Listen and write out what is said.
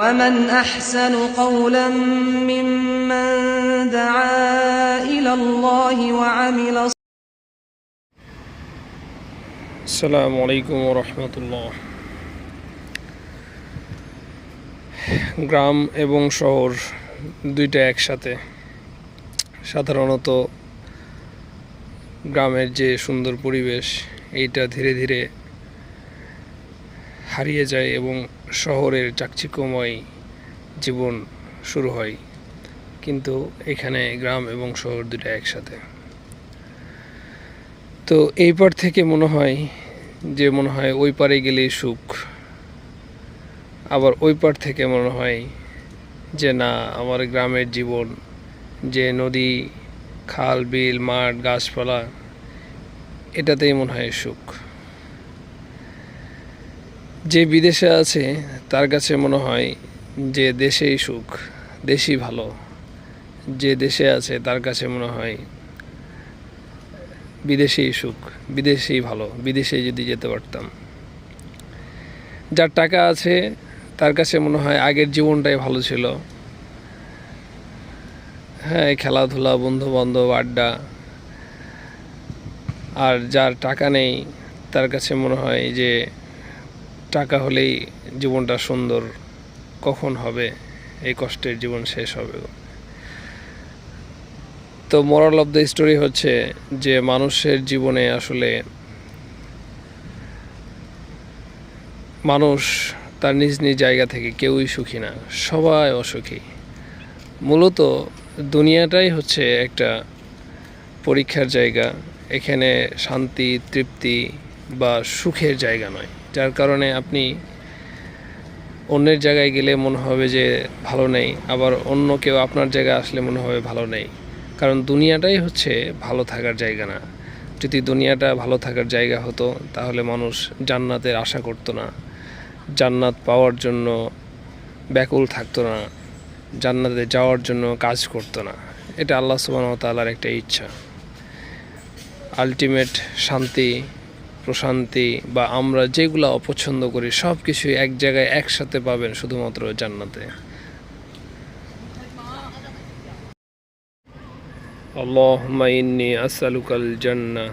ومن أحسن قولا ممن دعا إلى الله وعمل আসসালামু আলাইকুম ওয়া রাহমাতুল্লাহ। গ্রাম এবং শহর দুইটা একসাথে। সাধারণত গ্রামের যে সুন্দর পরিবেশ এইটা ধীরে ধীরে হারিয়ে যায় এবং শহরের চাকচিক্যময় জীবন শুরু হয়, কিন্তু এখানে গ্রাম এবং শহর দুইটা একসাথে। তো এই পার থেকে মনে হয় ওই পারে গেলেই সুখ, আবার ওই পার থেকে মনে হয় যে না, আমার গ্রামের জীবন, যে নদী, খাল, বিল, মাঠ, গাছপালা, এটাতেই মনে হয় সুখ। যে বিদেশে আছে তার কাছে মনে হয় যে দেশেই সুখ, দেশই ভালো। যে দেশে আছে তার কাছে মনে হয় বিদেশেই সুখ, বিদেশেই ভালো, বিদেশে যদি যেতে পারতাম। যার টাকা আছে তার কাছে মনে হয় আগের জীবনটাই ভালো ছিল। হ্যাঁ, খেলাধুলা, বন্ধুবান্ধব, আড্ডা। আর যার টাকা নেই তার কাছে মনে হয় যে টাকা হলেই জীবনটা সুন্দর, কখন হবে এই কষ্টের জীবন শেষ হবে। তো মোরাল অফ দ্য স্টোরি হচ্ছে যে মানুষের জীবনে আসলে মানুষ তার নিজ নিজ জায়গা থেকে কেউই সুখী না, সবাই অসুখী। মূলত দুনিয়াটাই হচ্ছে একটা পরীক্ষার জায়গা। এখানে শান্তি, তৃপ্তি বা সুখের জায়গা নয়, যার কারণে আপনি অন্যের জায়গায় গেলে মনে হবে যে ভালো নেই, আবার অন্য কেউ আপনার জায়গায় আসলে মনে হবে ভালো নেই। কারণ দুনিয়াটাই হচ্ছে ভালো থাকার জায়গা না। যদি দুনিয়াটা ভালো থাকার জায়গা হতো তাহলে মানুষ জান্নাতের আশা করতো না, জান্নাত পাওয়ার জন্য ব্যাকুল থাকতো না, জান্নাতে যাওয়ার জন্য কাজ করতো না। এটা আল্লাহ সুবহানাহু ওয়া তাআলার একটা ইচ্ছা। আলটিমেট শান্তি, প্রশান্তি বা আমরা যেগুলো অপছন্দ করি সব কিছুই এক জায়গায় একসাথে পাবেন শুধুমাত্র জান্নাতে। আল্লাহুম্মা ইন্নী আসআলুকাল জান্নাহ।